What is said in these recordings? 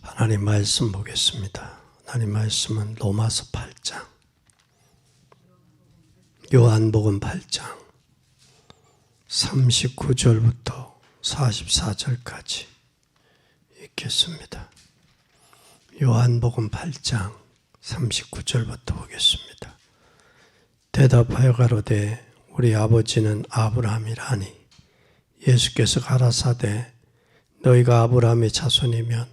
하나님 말씀 보겠습니다. 하나님 말씀은 로마서 8장, 요한복음 8장 39절부터 44절까지 읽겠습니다. 요한복음 8장 39절부터 보겠습니다. 대답하여 가로되 우리 아버지는 아브라함이라니 예수께서 가라사대 너희가 아브라함의 자손이면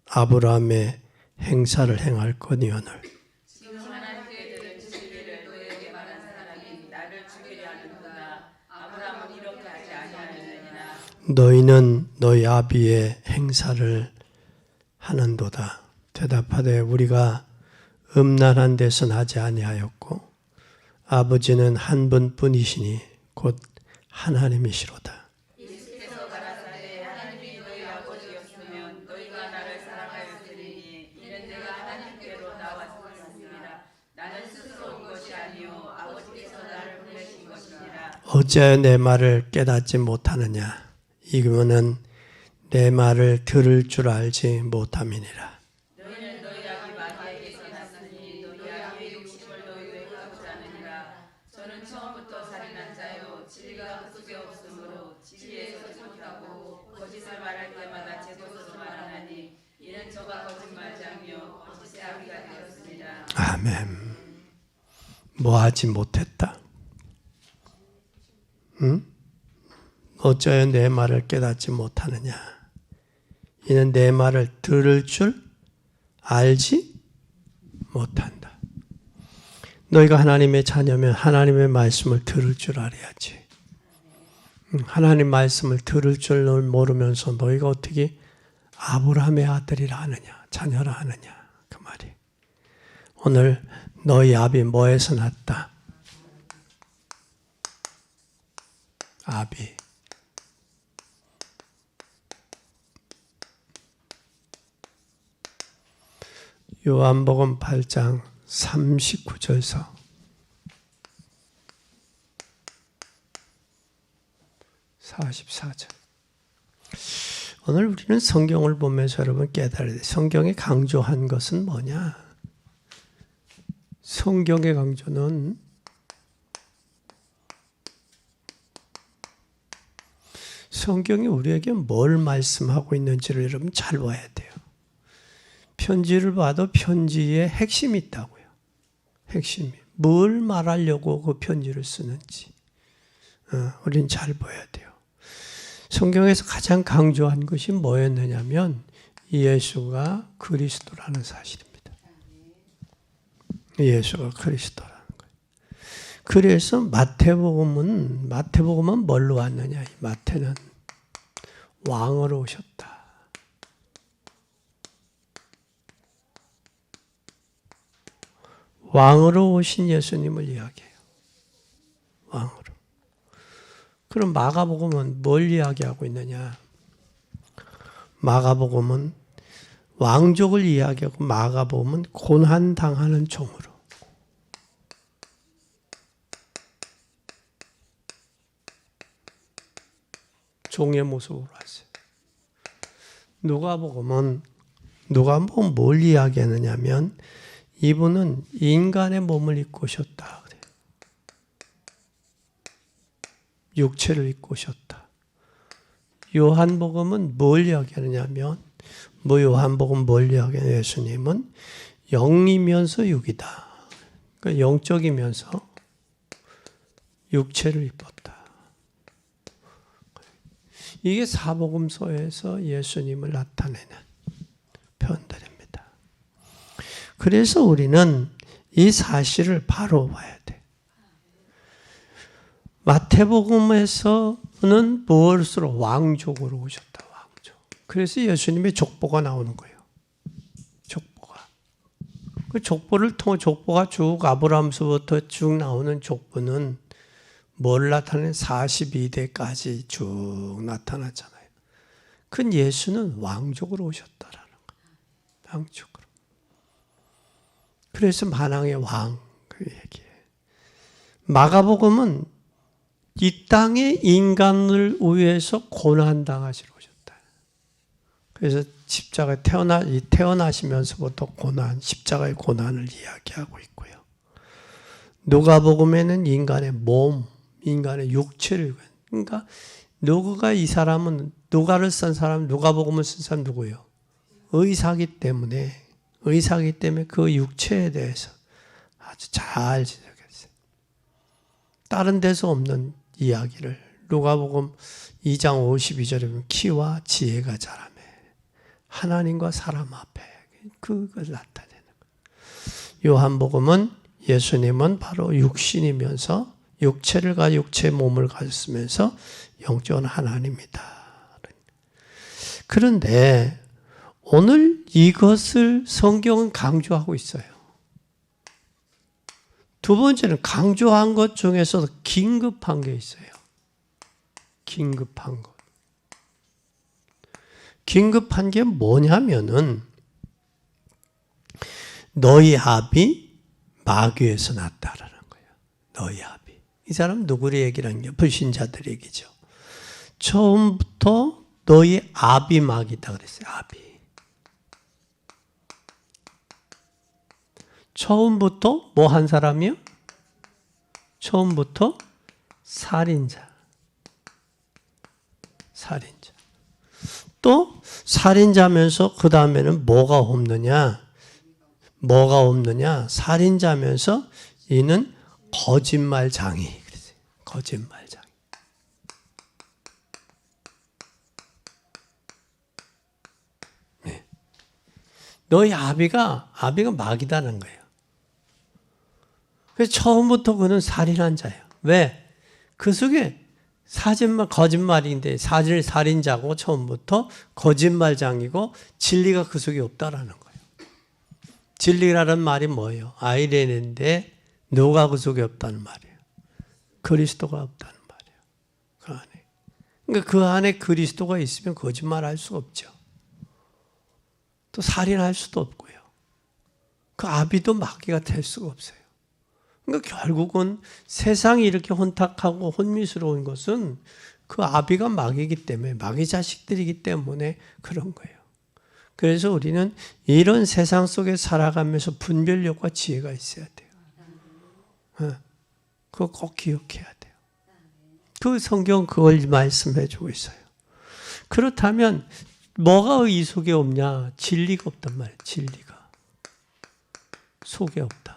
아브라함의 행사를 행할 거니오늘 지금 하나님께 들은 진리를 너희에게 말한 사람이 나를 죽이려 하는구나. 아브라함은 이렇게 하지 아니하느니라. 너희는 너희 아비의 행사를 하는도다. 대답하되 우리가 음란한 데서 나지 아니하였고 아버지는 한 분뿐이시니 곧 하나님이시로다. 예수께서 가라사대 하나님이 너희 아버지였으면 너희가 나를 사랑하였으리니 이는 내가 하나님께로 나왔음이라. 나는 스스로 온 것이 아니요 아버지께서 나를 보내신 것이니라. 어찌하여 내 말을 깨닫지 못하느냐? 이거는 내 말을 들을 줄 알지 못함이니라. 너희는 너희 아비 마리아에게서 났으니 너희 아비의 욕심을 너희도 행하고자 하느니라. 저는 처음부터 살인한 자요 진리가 그 속에 없으므로 진리에 서지 못하고 거짓을 말할 때마다 제 것으로 말하나니 이는 저가 거짓말자며 거짓의 아비가 되었습니다. 아멘. 뭐 하지 못했다? 응? 어찌하여 내 말을 깨닫지 못하느냐? 이는 내 말을 들을 줄 알지 못한다. 너희가 하나님의 자녀면 하나님의 말씀을 들을 줄 알아야지. 하나님 말씀을 들을 줄 모르면서 너희가 어떻게 아브라함의 아들이라 하느냐, 자녀라 하느냐, 그 말이. 오늘 너희 아비 뭐에서 났다? 아비. 요한복음 8장 39절서 44절. 오늘 우리는 성경을 보면서 여러분 깨달아야 돼. 성경에 강조한 것은 뭐냐? 성경의 강조는 성경이 우리에게 뭘 말씀하고 있는지를 여러분 잘 봐야 돼요. 편지를 봐도 편지에 핵심이 있다고요. 핵심이. 뭘 말하려고 그 편지를 쓰는지. 우리는 잘 봐야 돼요. 성경에서 가장 강조한 것이 뭐였느냐면 예수가 그리스도라는 사실입니다. 예수가 그리스도라는 거예요. 그래서 마태복음은 뭘로 왔느냐? 마태는 왕으로 오셨다. 왕으로 오신 예수님을 이야기해요. 왕으로. 그럼 마가복음은 뭘 이야기하고 있느냐? 마가복음은 왕족을 이야기하고 마가복음은 고난당하는 종으로. 종의 모습으로 왔어요. 누가복음은 뭘 이야기하느냐면 이분은 인간의 몸을 입고 오셨다. 그래요. 육체를 입고 오셨다. 요한복음은 뭘 이야기하느냐면 요한복음 뭘 이야기하냐? 예수님은 영이면서 육이다. 그러니까 영적이면서 육체를 입었다. 이게 사복음서에서 예수님을 나타내는 표현들입니다. 그래서 우리는 이 사실을 바로 봐야 돼. 마태복음에서는 무엇으로? 왕족으로 오셨다. 왕족. 그래서 예수님의 족보가 나오는 거예요. 족보가. 그 족보를 통해 족보가 쭉 아브라함서부터 쭉 나오는 족보는 뭘 나타내는? 42대까지 쭉 나타났잖아요. 그 예수는 왕족으로 오셨다라는 거예요. 왕족으로. 그래서 만왕의 왕 그 얘기예요. 마가복음은 이 땅의 인간을 위해서 고난당하시러 오셨다. 그래서 십자가에 태어나시면서부터 고난, 십자가의 고난을 이야기하고 있고요. 누가복음에는 인간의 몸, 인간의 육체를, 그러니까 누가가 이 사람은, 누가를 쓴 사람, 누가복음을 쓴 사람 누구예요? 의사기 때문에 그 육체에 대해서 아주 잘 지적했어요. 다른 데서 없는 이야기를 누가복음 2장 52절에 보면 키와 지혜가 자라매 하나님과 사람 앞에 그걸 나타내는 거예요. 요한복음은 예수님은 바로 육신이면서 육체를 육체의 몸을 가졌으면서 영적인 하나님이다. 그런데 오늘 이것을 성경은 강조하고 있어요. 두 번째는 강조한 것 중에서도 긴급한 게 있어요. 긴급한 것. 긴급한 게 뭐냐면은 너희 압이 마귀에서 났다라는 거예요. 너희 압이. 이 사람 누구를 얘기를 하는 게 불신자들 얘기죠. 처음부터 너희 압이 마귀다 그랬어요. 압이. 처음부터 뭐 한 사람이요? 처음부터 살인자. 또 살인자면서 그 다음에는 뭐가 없느냐? 살인자면서 이는 거짓말장이. 거짓말장이. 네. 너희 아비가 마귀다는 거예요. 그래서 처음부터 그는 살인한 자예요. 왜? 그 속에 거짓말인데 살인자고 처음부터 거짓말장이고 진리가 그 속에 없다라는 거예요. 진리라는 말이 뭐예요? 아이레인인데 누가 그 속에 없다는 말이에요. 그리스도가 없다는 말이에요. 그 안에. 그러니까 그 안에 그리스도가 있으면 거짓말할 수가 없죠. 또 살인할 수도 없고요. 그 아비도 마귀가 될 수가 없어요. 그러니까 결국은 세상이 이렇게 혼탁하고 혼미스러운 것은 그 아비가 마귀이기 때문에, 마귀 자식들이기 때문에 그런 거예요. 그래서 우리는 이런 세상 속에 살아가면서 분별력과 지혜가 있어야 돼요. 그거 꼭 기억해야 돼요. 그 성경 그걸 말씀해 주고 있어요. 그렇다면 뭐가 이 속에 없냐? 진리가 없단 말이에요. 진리가. 속에 없다.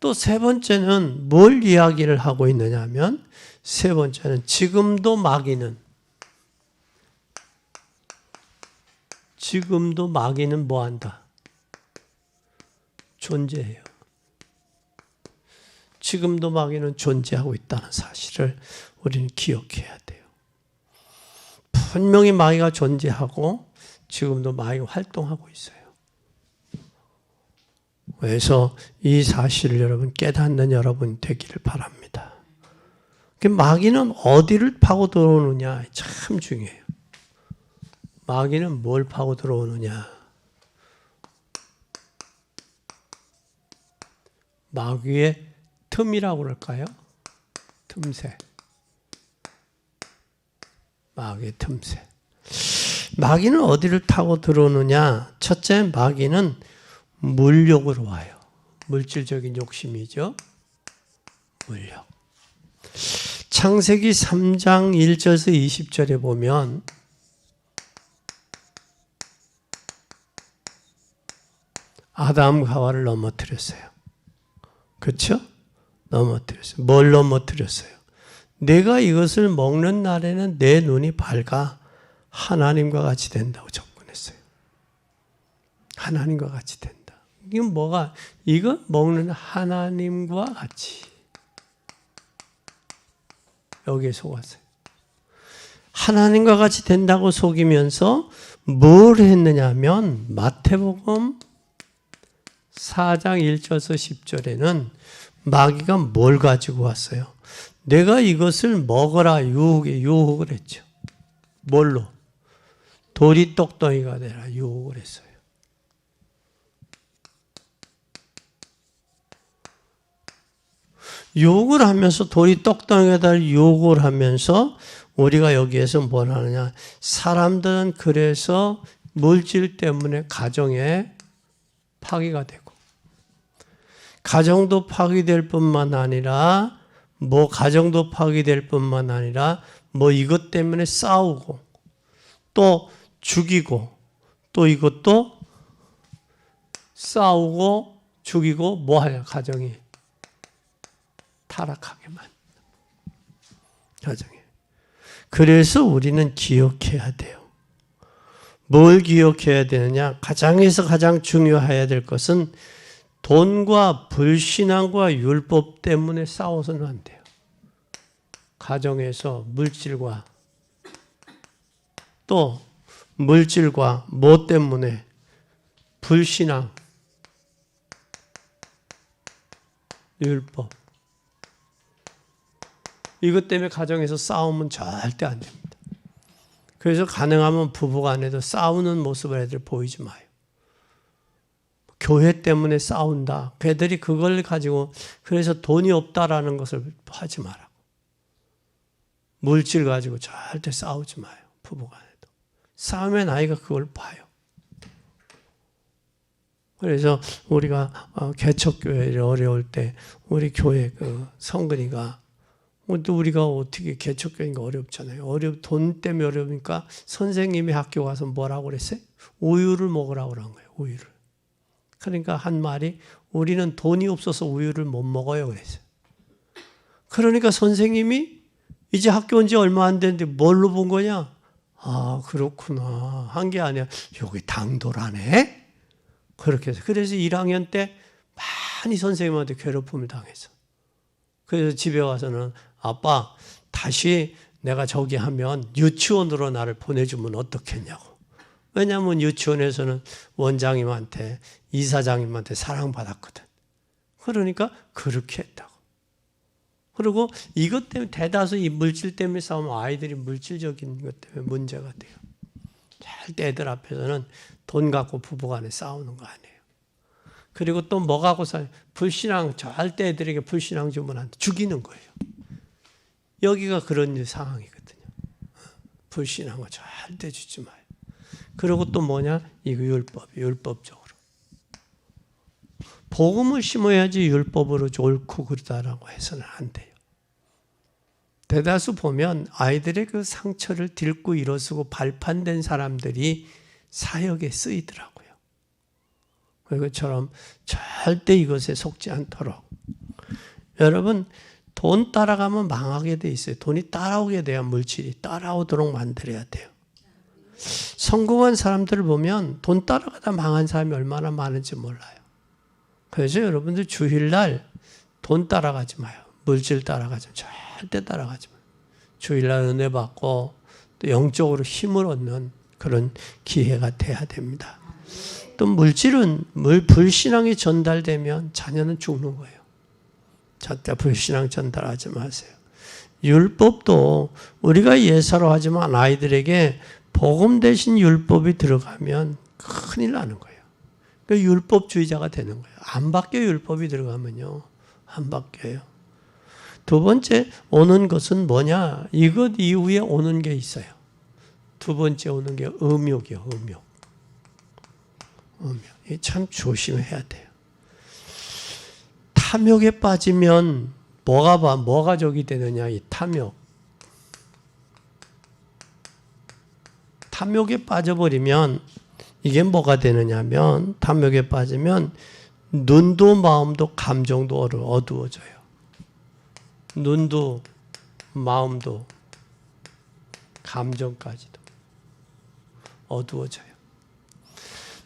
또 세 번째는 뭘 이야기를 하고 있느냐 하면 세 번째는 지금도 마귀는 뭐한다? 존재해요. 지금도 마귀는 존재하고 있다는 사실을 우리는 기억해야 돼요. 분명히 마귀가 존재하고 지금도 마귀가 활동하고 있어요. 그래서 이 사실을 여러분 깨닫는 여러분 되기를 바랍니다. 마귀는 어디를 파고 들어오느냐 참 중요해요. 마귀는 뭘 파고 들어오느냐? 마귀의 틈이라고 그럴까요? 틈새. 마귀의 틈새. 마귀는 어디를 타고 들어오느냐? 첫째, 마귀는 물욕으로 와요. 물질적인 욕심이죠. 물욕. 창세기 3장 1절에서 20절에 보면 아담과 하와를 넘어뜨렸어요. 그렇죠? 넘어뜨렸어요. 뭘 넘어뜨렸어요? 내가 이것을 먹는 날에는 내 눈이 밝아 하나님과 같이 된다고 접근했어요. 하나님과 같이 된다. 이건 뭐가? 이거 먹는 하나님과 같이. 여기에 속았어요. 하나님과 같이 된다고 속이면서 뭘 했느냐면 마태복음 4장 1절에서 10절에는 마귀가 뭘 가지고 왔어요? 내가 이것을 먹어라 유혹을 했죠. 뭘로? 돌이 똑덩이가 되라 유혹을 했어요. 유혹을 하면서 돌이 떡덩이가 될 유혹을 하면서 우리가 여기에서 뭘 하느냐. 사람들은 그래서 물질 때문에 가정에 파괴가 되고, 가정도 파괴될 뿐만 아니라 가정도 파괴될 뿐만 아니라 이것 때문에 싸우고 또 죽이고 또 이것도 싸우고 죽이고 하냐. 가정이 타락하게만. 가정이. 그래서 우리는 기억해야 돼요. 뭘 기억해야 되느냐? 가정에서 가장 중요해야 될 것은 돈과 불신앙과 율법 때문에 싸워서는 안 돼요. 가정에서 물질과 또 물질과 때문에 불신앙, 율법 이것 때문에 가정에서 싸우면 절대 안 됩니다. 그래서 가능하면 부부간에도 싸우는 모습을 애들 보이지 마요. 교회 때문에 싸운다. 걔들이 그걸 가지고 그래서 돈이 없다라는 것을 하지 마라. 물질 가지고 절대 싸우지 마요. 부부간에도. 싸우면 아이가 그걸 봐요. 그래서 우리가 개척교회를 어려울 때 우리 교회 성근이가 또 우리가 어떻게 개척교회가 어렵잖아요. 돈 때문에 어려우니까 선생님이 학교 가서 뭐라고 그랬어요? 우유를 먹으라고 그런 거예요. 우유를. 그러니까 한 말이 우리는 돈이 없어서 우유를 못 먹어요 그랬어요. 그러니까 선생님이 이제 학교 온 지 얼마 안 됐는데 뭘로 본 거냐? 아 그렇구나. 한 게 아니야. 여기 당돌하네? 그렇게 해서. 그래서 1학년 때 많이 선생님한테 괴롭힘을 당했어. 그래서 집에 와서는 아빠 다시 내가 저기 하면 유치원으로 나를 보내주면 어떻겠냐고. 왜냐하면 유치원에서는 원장님한테 이사장님한테 사랑받았거든. 그러니까 그렇게 했다고. 그리고 이것 때문에 대다수 이 물질 때문에 싸우면 아이들이 물질적인 것 때문에 문제가 돼요. 절대 애들 앞에서는 돈 갖고 부부간에 싸우는 거 아니에요. 그리고 또 뭐 갖고 싸워요? 불신앙, 절대 애들에게 불신앙 주면 안 돼. 죽이는 거예요. 여기가 그런 상황이거든요. 불신앙을 절대 주지 마요. 그리고 또 뭐냐? 이거 율법적으로. 복음을 심어야지 율법으로 옳고 그러다라고 해서는 안 돼요. 대다수 보면 아이들의 그 상처를 딛고 일어서고 발판된 사람들이 사역에 쓰이더라고요. 그것처럼 절대 이것에 속지 않도록. 여러분, 돈 따라가면 망하게 돼 있어요. 돈이 따라오게 돼야 물질이 따라오도록 만들어야 돼요. 성공한 사람들을 보면 돈 따라가다 망한 사람이 얼마나 많은지 몰라요. 그래서 여러분들 주일날 돈 따라가지 마요. 물질 따라가지 마요. 절대 따라가지 마요. 주일날 은혜 받고 또 영적으로 힘을 얻는 그런 기회가 돼야 됩니다. 또 물질은 불신앙이 전달되면 자녀는 죽는 거예요. 절대 불신앙 전달하지 마세요. 율법도 우리가 예사로 하지만 아이들에게 복음 대신 율법이 들어가면 큰일 나는 거예요. 그러니까 율법주의자가 되는 거예요. 안 바뀌어요. 율법이 들어가면요. 안 바뀌어요. 두 번째 오는 것은 뭐냐? 이것 이후에 오는 게 있어요. 두 번째 오는 게 음욕이요. 음욕. 참 조심해야 돼요. 탐욕에 빠지면 뭐가 적이 되느냐? 이 탐욕. 탐욕에 빠져버리면 이게 뭐가 되느냐면 탐욕에 빠지면 눈도 마음도 감정도 어두워져요. 눈도 마음도 감정까지도 어두워져요.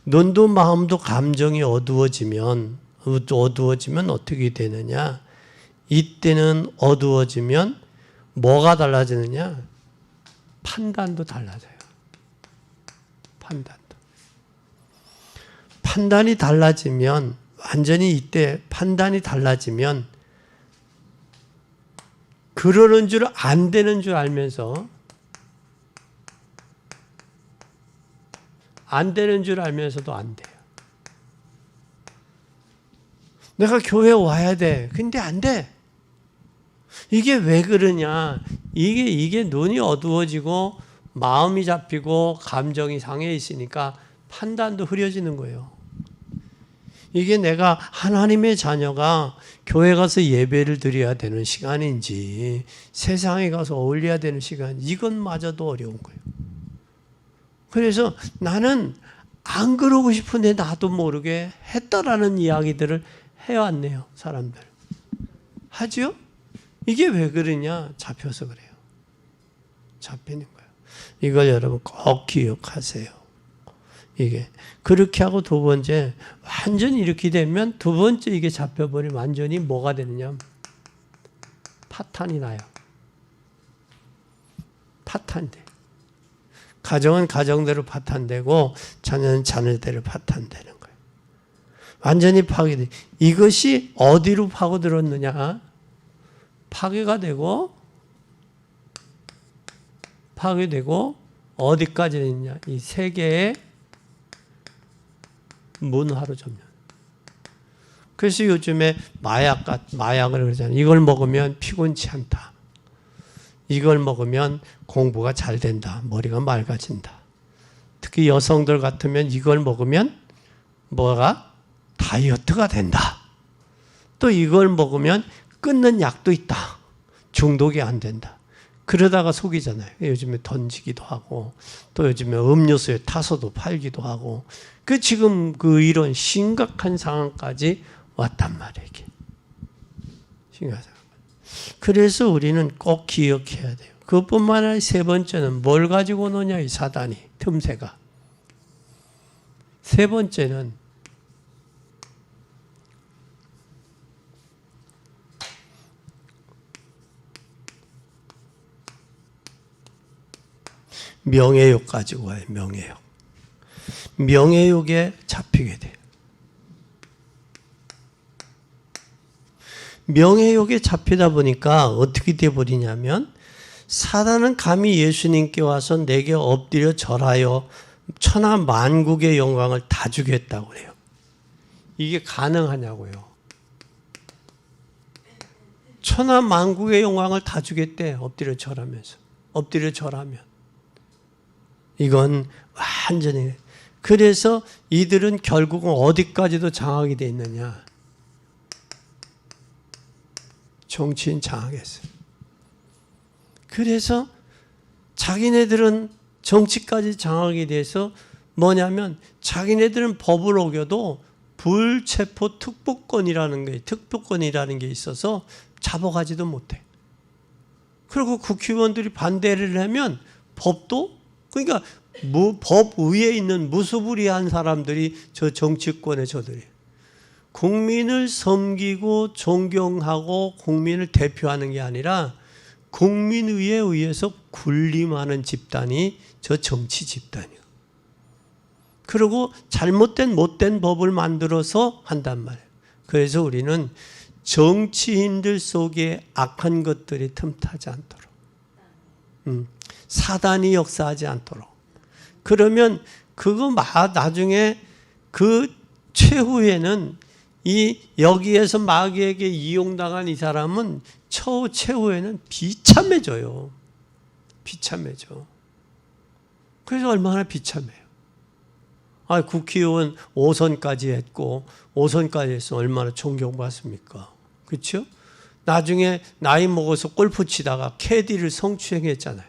눈도 마음도 감정이 어두워지면 어떻게 되느냐? 이때는 어두워지면 뭐가 달라지느냐? 판단도 달라져요. 판단이 달라지면 완전히 이때 판단이 달라지면 그러는 줄 안 되는 줄 알면서 안 되는 줄 알면서도 안 돼요. 내가 교회 와야 돼. 근데 안 돼. 이게 왜 그러냐? 이게 눈이 어두워지고 마음이 잡히고 감정이 상해 있으니까 판단도 흐려지는 거예요. 이게 내가 하나님의 자녀가 교회 가서 예배를 드려야 되는 시간인지 세상에 가서 어울려야 되는 시간, 이것마저도 어려운 거예요. 그래서 나는 안 그러고 싶은데 나도 모르게 했다라는 이야기들을 해왔네요. 사람들. 하지요? 이게 왜 그러냐? 잡혀서 그래요. 잡히는 거예요. 이걸 여러분 꼭 기억하세요. 이게 그렇게 하고 두 번째, 완전히 이렇게 되면 두 번째 이게 잡혀버리면 완전히 뭐가 되느냐? 파탄이 나요. 파탄이 돼. 가정은 가정대로 파탄되고 자녀는 자녀대로 파탄되는 거예요. 완전히 파괴돼. 이것이 어디로 파고들었느냐? 파괴가 되고 어디까지 있냐? 이 세계의 문화로 점령. 그래서 요즘에 마약을 그러잖아요. 이걸 먹으면 피곤치 않다. 이걸 먹으면 공부가 잘 된다. 머리가 맑아진다. 특히 여성들 같으면 이걸 먹으면 뭐가? 다이어트가 된다. 또 이걸 먹으면 끊는 약도 있다. 중독이 안 된다. 그러다가 속이잖아요. 요즘에 던지기도 하고 또 요즘에 음료수에 타서도 팔기도 하고 지금 이런 심각한 상황까지 왔단 말이에요. 이게. 심각한 상황. 그래서 우리는 꼭 기억해야 돼요. 그것뿐만 아니라 세 번째는 뭘 가지고 노냐, 이 사단이, 틈새가. 세 번째는 명예욕 가지고 와요. 명예욕. 명예욕에 잡히게 돼요. 명예욕에 잡히다 보니까 어떻게 돼버리냐면 사단은 감히 예수님께 와서 내게 엎드려 절하여 천하 만국의 영광을 다 주겠다고 그래요. 이게 가능하냐고요. 천하 만국의 영광을 다 주겠대. 엎드려 절하면서. 엎드려 절하면. 이건 완전히. 그래서 이들은 결국은 어디까지도 장악이 돼 있느냐. 정치인 장악했어요. 그래서 자기네들은 정치까지 장악이 돼서 뭐냐면 자기네들은 법을 어겨도 불체포 특보권이라는 게 있어서 잡아가지도 못해. 그리고 국회의원들이 반대를 하면 법도 그러니까 법 위에 있는 무소불위한 사람들이 저 정치권의 저들이 국민을 섬기고 존경하고 국민을 대표하는 게 아니라 국민의회에 의해서 군림하는 집단이 저 정치 집단이에요. 그리고 잘못된 못된 법을 만들어서 한단 말이에요. 그래서 우리는 정치인들 속에 악한 것들이 틈타지 않도록 사단이 역사하지 않도록 그러면 그거 나중에 그 최후에는 여기에서 마귀에게 이용당한 이 사람은 최후에는 비참해져요. 비참해져. 그래서 얼마나 비참해요. 국회의원 5선까지 했고 5선까지 해서 얼마나 존경받습니까? 그렇죠? 나중에 나이 먹어서 골프 치다가 캐디를 성추행했잖아요.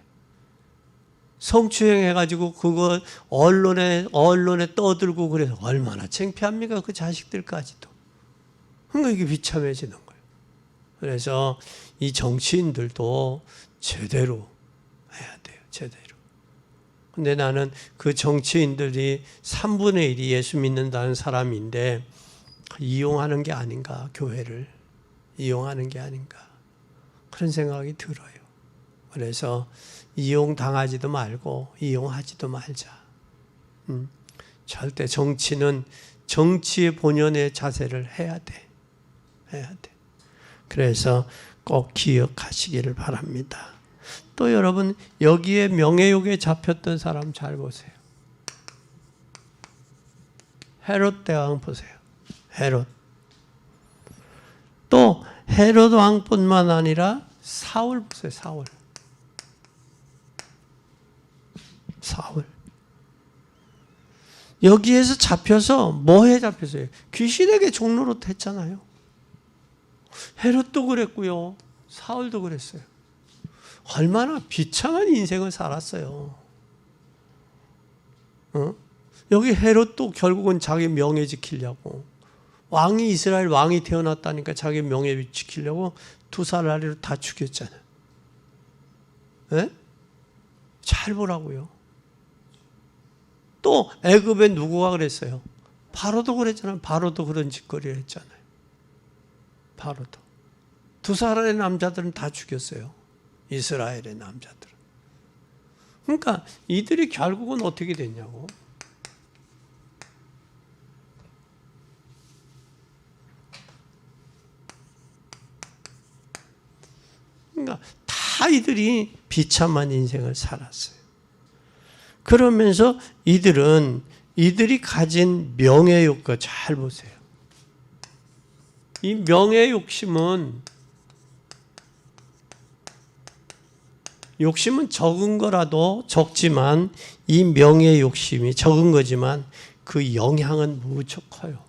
성추행해가지고 그거 언론에 떠들고 그래서 얼마나 창피합니까? 그 자식들까지도. 그러니까 이게 비참해지는 거예요. 그래서 이 정치인들도 제대로 해야 돼요. 제대로. 근데 나는 그 정치인들이 3분의 1이 예수 믿는다는 사람인데 이용하는 게 아닌가, 교회를 이용하는 게 아닌가 그런 생각이 들어요. 그래서 이용당하지도 말고 이용하지도 말자. 절대 정치는 정치의 본연의 자세를 해야 돼. 해야 돼. 그래서 꼭 기억하시기를 바랍니다. 또 여러분 여기에 명예욕에 잡혔던 사람 잘 보세요. 헤롯 대왕 보세요. 헤롯. 또 헤롯 왕뿐만 아니라 사울 보세요. 사울. 사울. 여기에서 잡혀서 뭐에 잡혔어요? 귀신에게 종로로 했잖아요. 헤롯도 그랬고요. 사울도 그랬어요. 얼마나 비참한 인생을 살았어요. 여기 헤롯도 결국은 자기 명예 지키려고, 왕이 이스라엘 왕이 태어났다니까 자기 명예 지키려고 2살짜리로 다 죽였잖아요. 네? 잘 보라고요. 또 애굽에 누구가 그랬어요? 바로도 그랬잖아요. 바로도 그런 짓거리를 했잖아요. 바로도. 2살의 남자들은 다 죽였어요. 이스라엘의 남자들은. 그러니까 이들이 결국은 어떻게 됐냐고. 그러니까 다 이들이 비참한 인생을 살았어요. 그러면서 이들이 가진 명예 욕구, 잘 보세요. 이 명예 욕심은 적은 거라도 적지만, 이 명예 욕심이 적은 거지만 그 영향은 무척 커요.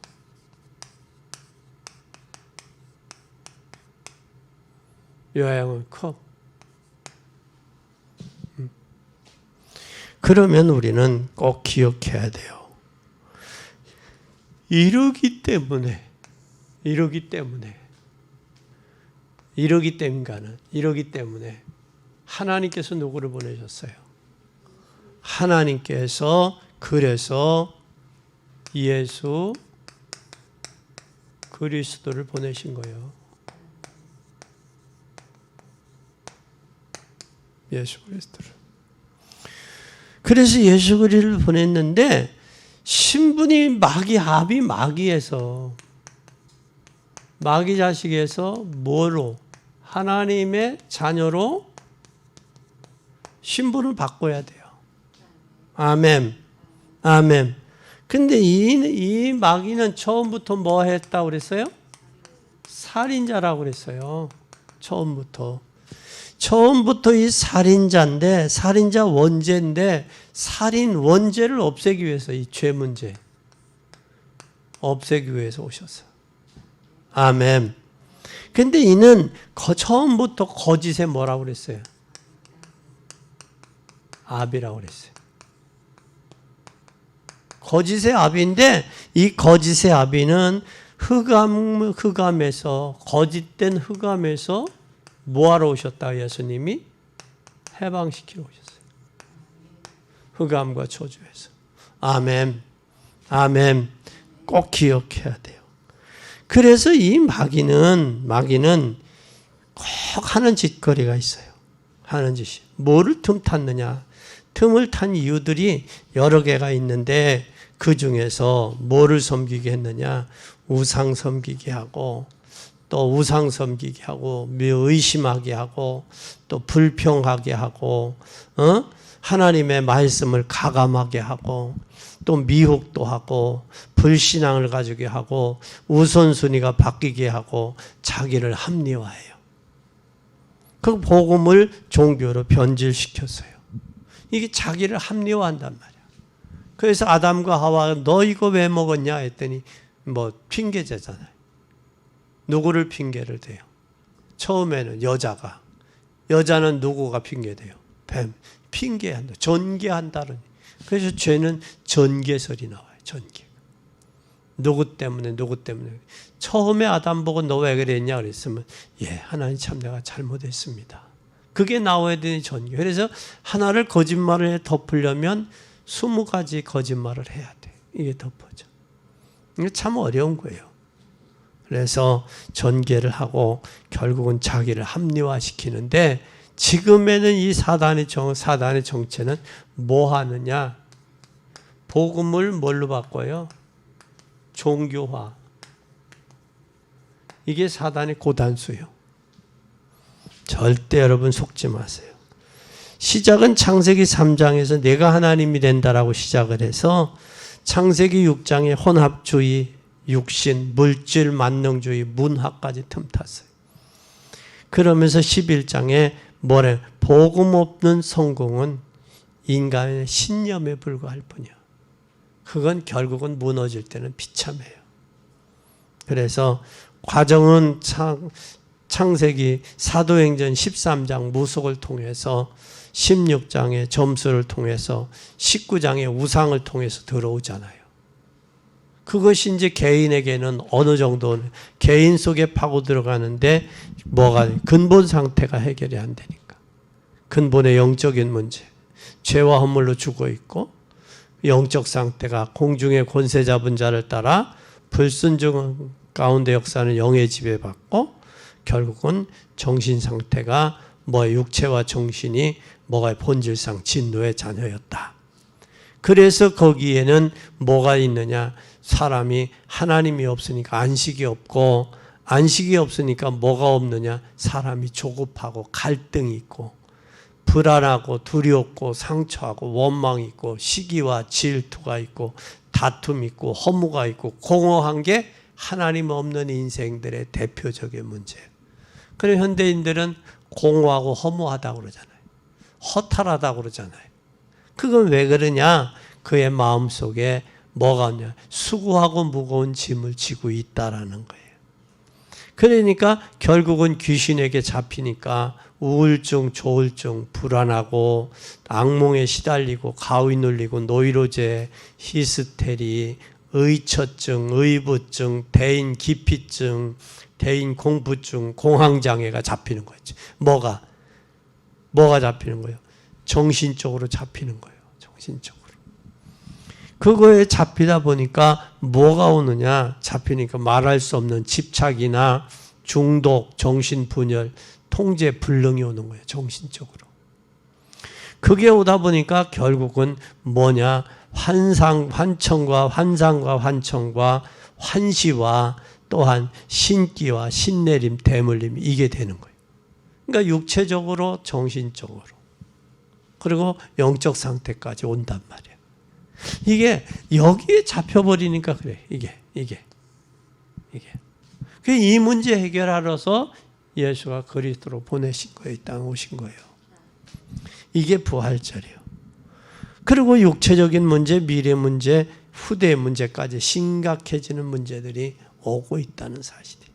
영향은 커. 그러면 우리는 꼭 기억해야 돼요. 이러기 때문에 하나님께서 누구를 보내셨어요? 하나님께서 그래서 예수 그리스도를 보내신 거예요. 예수 그리스도를. 그래서 예수 그리스도를 보냈는데, 신분이 마귀 마귀에서, 마귀 자식에서 뭐로? 하나님의 자녀로 신분을 바꿔야 돼요. 아멘. 아멘. 근데 이 마귀는 처음부터 뭐 했다고 그랬어요? 살인자라고 그랬어요. 처음부터 이 살인자인데, 살인자 원죄인데, 살인 원죄를 없애기 위해서, 이 죄 문제 없애기 위해서 오셨어요. 아멘. 근데 이는 처음부터 거짓에 뭐라고 그랬어요? 압이라고 그랬어요. 거짓의 압인데, 이 거짓의 압이는 흑암에서, 거짓된 흑암에서 뭐하러 오셨다? 예수님이 해방시키러 오셨어요. 흑암과 저주에서. 아멘. 아멘. 꼭 기억해야 돼요. 그래서 이 마귀는 꼭 하는 짓거리가 있어요. 하는 짓이. 뭐를 틈탔느냐? 틈을 탄 이유들이 여러 개가 있는데, 그 중에서 뭐를 섬기게 했느냐? 우상 섬기게 하고, 또 우상 섬기게 하고, 의심하게 하고, 또 불평하게 하고, 하나님의 말씀을 가감하게 하고, 또 미혹도 하고, 불신앙을 가지게 하고, 우선순위가 바뀌게 하고, 자기를 합리화해요. 그 복음을 종교로 변질시켰어요. 이게 자기를 합리화한단 말이야. 그래서 아담과 하와가 너 이거 왜 먹었냐 했더니 뭐 핑계제잖아요. 누구를 핑계를 대요? 처음에는 여자는 누구가 핑계대요? 뱀. 핑계한다. 전개한다는. 그래서 죄는 전개설이 나와요. 전개. 누구 때문에. 처음에 아담 보고 너 왜 그랬냐 그랬으면, 하나님 참 내가 잘못했습니다. 그게 나와야 되는 전개. 그래서 하나를 거짓말을 덮으려면 20가지 거짓말을 해야 돼. 이게 덮어져. 이게 참 어려운 거예요. 그래서 전개를 하고 결국은 자기를 합리화시키는데, 지금에는 이 사단의 정체는 뭐 하느냐? 복음을 뭘로 바꿔요? 종교화. 이게 사단의 고단수예요. 절대 여러분 속지 마세요. 시작은 창세기 3장에서 내가 하나님이 된다라고 시작을 해서, 창세기 6장에 혼합주의, 육신, 물질, 만능주의, 문화까지 틈탔어요. 그러면서 11장에 뭐래? 복음 없는 성공은 인간의 신념에 불과할 뿐이야. 그건 결국은 무너질 때는 비참해요. 그래서 과정은 창세기 사도행전 13장 무속을 통해서 16장의 점수를 통해서 19장의 우상을 통해서 들어오잖아요. 그것이 이제 개인에게는 어느 정도 개인 속에 파고 들어가는데 뭐가 근본 상태가 해결이 안 되니까. 근본의 영적인 문제. 죄와 허물로 죽어 있고 영적 상태가 공중의 권세 잡은 자를 따라 불순종 가운데 역사는 영의 지배받고 결국은 정신 상태가 육체와 정신이 본질상 진노의 자녀였다. 그래서 거기에는 뭐가 있느냐? 사람이 하나님이 없으니까 안식이 없고, 안식이 없으니까 뭐가 없느냐? 사람이 조급하고 갈등이 있고 불안하고 두렵고 상처하고 원망이 있고 시기와 질투가 있고 다툼이 있고 허무가 있고 공허한 게 하나님 없는 인생들의 대표적인 문제예요. 그래서 현대인들은 공허하고 허무하다고 그러잖아요. 허탈하다고 그러잖아요. 그건 왜 그러냐? 그의 마음속에 뭐가 없냐? 수고하고 무거운 짐을 지고 있다라는 거예요. 그러니까 결국은 귀신에게 잡히니까 우울증, 조울증, 불안하고 악몽에 시달리고 가위 눌리고 노이로제, 히스테리, 의처증, 의부증, 대인 기피증, 대인 공부증, 공황장애가 잡히는 거지. 뭐가 잡히는 거예요? 정신적으로 잡히는 거예요. 정신적으로. 그거에 잡히다 보니까 뭐가 오느냐? 잡히니까 말할 수 없는 집착이나 중독, 정신분열, 통제 불능이 오는 거예요. 정신적으로. 그게 오다 보니까 결국은 뭐냐? 환상과 환청과 환시와 또한 신기와 신내림, 대물림 이게 되는 거예요. 그러니까 육체적으로, 정신적으로 그리고 영적 상태까지 온단 말이에요. 이게 여기에 잡혀버리니까 그래. 이게. 이 문제 해결하러서 예수가 그리스도로 보내신 거예요. 이 땅에 오신 거예요. 이게 부활절이에요. 그리고 육체적인 문제, 미래 문제, 후대 문제까지 심각해지는 문제들이 오고 있다는 사실이에요.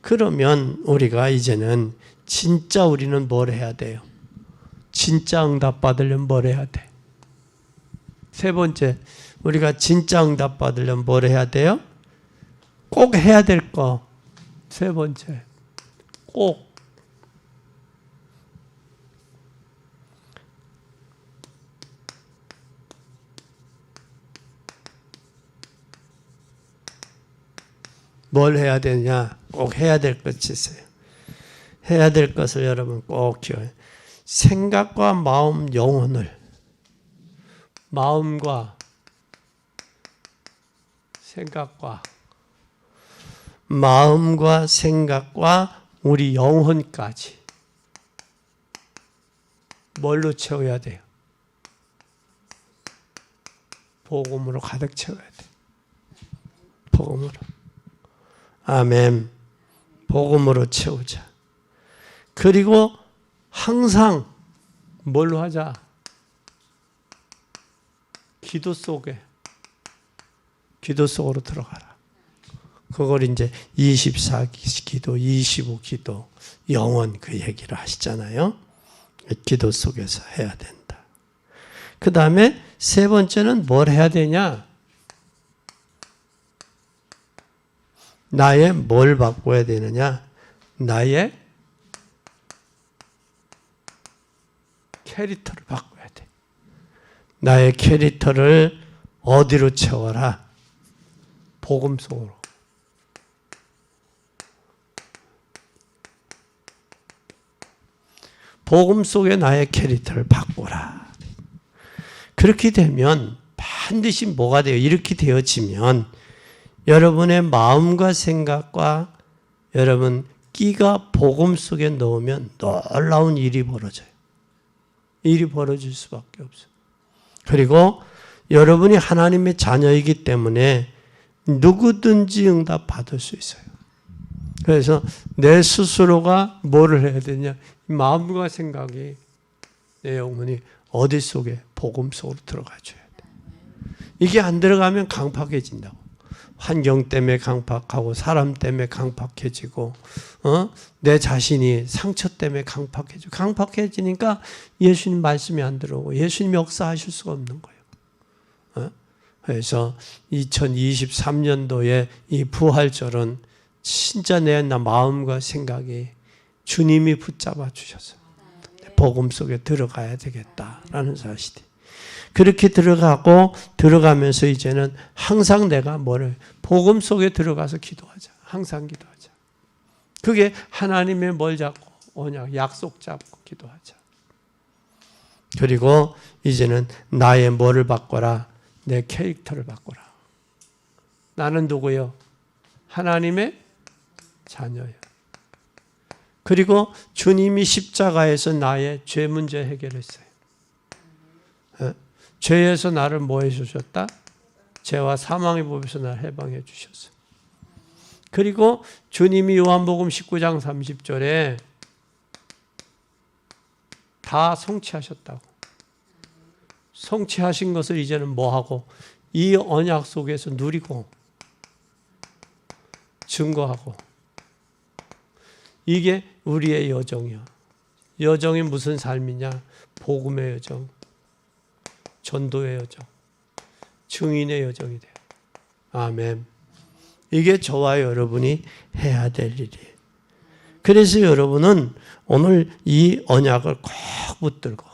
그러면 우리가 이제는 진짜 우리는 뭘 해야 돼요? 진짜 응답 받으려면 뭘 해야 돼? 세 번째, 우리가 진짜 응답 받으려면 뭘 해야 돼요? 꼭 해야 될 거. 세 번째, 꼭. 뭘 해야 되냐? 꼭 해야 될 것이 있어요. 해야 될 것을 여러분 꼭 기억해요. 생각과 마음, 영혼을 마음과 생각과 우리 영혼까지 뭘로 채워야 돼요? 복음으로 가득 채워야 돼요. 복음으로. 아멘. 복음으로 채우자. 그리고 항상 뭘로 하자? 기도 속으로 들어가라. 그걸 이제 24기도, 25기도, 영원 그 얘기를 하시잖아요. 기도 속에서 해야 된다. 그 다음에 세 번째는 뭘 해야 되냐? 나의 뭘 바꿔야 되느냐? 나의 캐릭터를 바꿔야 돼. 나의 캐릭터를 어디로 채워라? 복음 속으로. 복음 속에 나의 캐릭터를 바꾸라. 그렇게 되면 반드시 뭐가 돼요? 이렇게 되어지면 여러분의 마음과 생각과 여러분 끼가 복음 속에 넣으면 놀라운 일이 벌어져요. 일이 벌어질 수밖에 없어요. 그리고 여러분이 하나님의 자녀이기 때문에 누구든지 응답 받을 수 있어요. 그래서 내 스스로가 뭐를 해야 되냐? 마음과 생각이 내 영혼이 어디 속에? 복음 속으로 들어가줘야 돼. 이게 안 들어가면 강팍해진다고. 환경 때문에 강팍하고 사람 때문에 강팍해지고 내 자신이 상처 때문에 강팍해지고 강팍해지니까 예수님 말씀이 안 들어오고 예수님 역사하실 수가 없는 거예요. 그래서 2023년도에 이 부활절은 진짜 내 마음과 생각이 주님이 붙잡아 주셔서 복음 속에 들어가야 되겠다라는 사실이. 그렇게 들어가면서 이제는 항상 내가 복음 속에 들어가서 기도하자. 항상 기도하자. 그게 하나님의 뭘 잡고 언약, 약속 잡고 기도하자. 그리고 이제는 나의 뭐를 바꿔라? 내 캐릭터를 바꿔라. 나는 누구요? 하나님의 자녀요. 그리고 주님이 십자가에서 나의 죄 문제 해결했어요. 죄에서 나를 뭐 해주셨다? 죄와 사망의 법에서 나를 해방해 주셨어요. 그리고 주님이 요한복음 19장 30절에 다 성취하셨다고. 성취하신 것을 이제는 뭐하고? 이 언약 속에서 누리고 증거하고. 이게 우리의 여정이야. 여정이 무슨 삶이냐? 복음의 여정, 전도의 여정, 증인의 여정이 돼요. 아멘. 이게 저와 여러분이 해야 될 일이에요. 그래서 여러분은 오늘 이 언약을 꼭 붙들고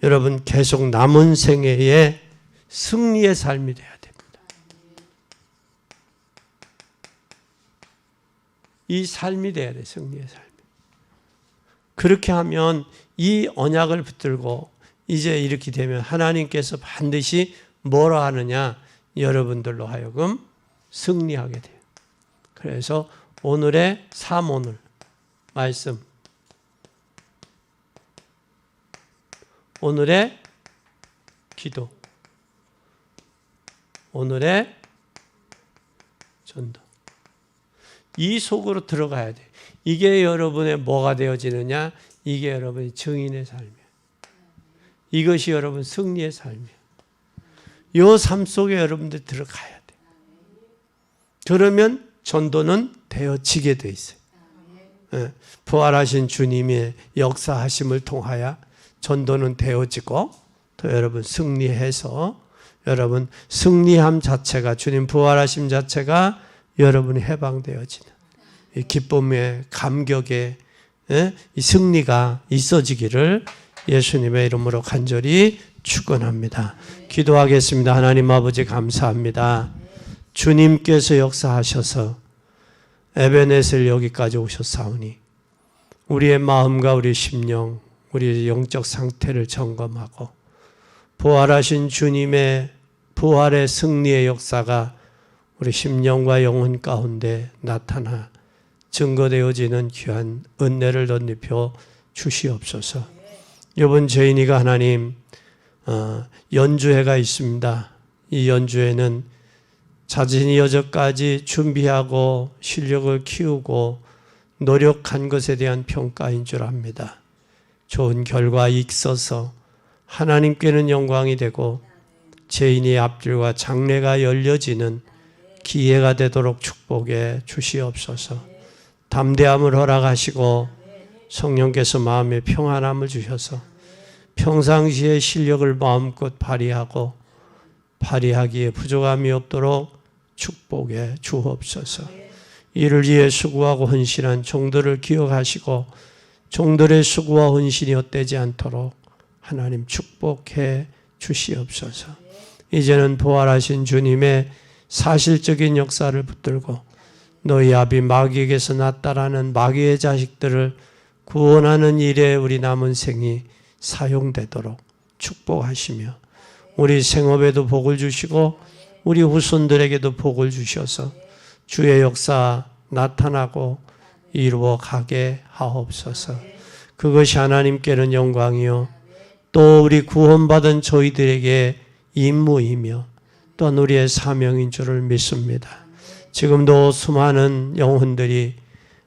여러분 계속 남은 생애에 승리의 삶이 돼야 됩니다. 이 삶이 돼야 돼, 승리의 삶. 그렇게 하면 이 언약을 붙들고 이제 이렇게 되면 하나님께서 반드시 뭐라 하느냐? 여러분들로 하여금 승리하게 돼요. 그래서 오늘의 삶, 오늘 말씀, 오늘의 기도, 오늘의 전도, 이 속으로 들어가야 돼. 이게 여러분의 뭐가 되어지느냐? 이게 여러분의 증인의 삶이에요. 이것이 여러분 승리의 삶이에요. 이 삶 속에 여러분들 들어가야 돼. 그러면 전도는 되어지게 돼 있어요. 부활하신 주님의 역사하심을 통하여 전도는 되어지고 또 여러분 승리해서 여러분 승리함 자체가 주님 부활하심 자체가 여러분이 해방되어지는 이 기쁨의 감격의 이 승리가 있어지기를 예수님의 이름으로 간절히 축원합니다. 기도하겠습니다. 하나님 아버지 감사합니다. 주님께서 역사하셔서 에베네셀 여기까지 오셨사오니 우리의 마음과 우리 심령, 우리의 영적 상태를 점검하고 부활하신 주님의 부활의 승리의 역사가 우리 심령과 영혼 가운데 나타나 증거되어지는 귀한 은혜를 덧입혀 주시옵소서. 이번 저희니가 하나님 연주회가 있습니다. 이 연주회는 자신이 여태까지 준비하고 실력을 키우고 노력한 것에 대한 평가인 줄 압니다. 좋은 결과 있어서 하나님께는 영광이 되고 죄인의 앞길과 장래가 열려지는 기회가 되도록 축복해 주시옵소서. 담대함을 허락하시고 성령께서 마음의 평안함을 주셔서 평상시에 실력을 마음껏 발휘하기에 부족함이 없도록 축복해 주옵소서. 이를 위해 수고하고 헌신한 종들을 기억하시고 종들의 수고와 헌신이 헛되지 않도록 하나님 축복해 주시옵소서. 이제는 부활하신 주님의 사실적인 역사를 붙들고 너희 아비 마귀에게서 났다라는 마귀의 자식들을 구원하는 일에 우리 남은 생이 사용되도록 축복하시며 우리 생업에도 복을 주시고 우리 후손들에게도 복을 주셔서 주의 역사 나타나고 이루어 가게 하옵소서. 그것이 하나님께는 영광이요 또 우리 구원받은 저희들에게 임무이며 또한 우리의 사명인 줄을 믿습니다. 지금도 수많은 영혼들이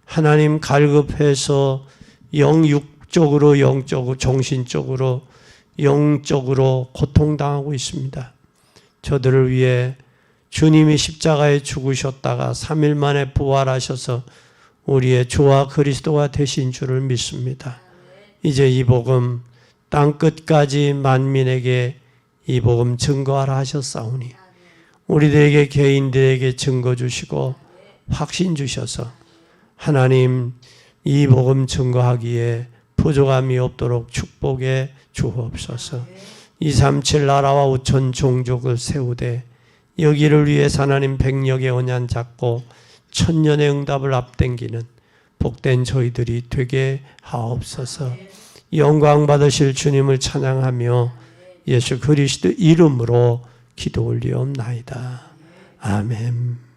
하나님 갈급해서 육적으로, 영적으로, 정신적으로, 영적으로 고통당하고 있습니다. 저들을 위해 주님이 십자가에 죽으셨다가 3일 만에 부활하셔서 우리의 주와 그리스도가 되신 줄을 믿습니다. 이제 이 복음 땅끝까지 만민에게 이 복음 증거하라 하셨사오니 우리들에게 개인들에게 증거 주시고 확신 주셔서 하나님 이 복음 증거하기에 부족함이 없도록 축복해 주옵소서. 237 나라와 5천 종족을 세우되 여기를 위해서 하나님 백력의 언약 잡고 천년의 응답을 앞당기는 복된 저희들이 되게 하옵소서. 영광 받으실 주님을 찬양하며 예수 그리스도 이름으로 기도 올리옵나이다. 아멘.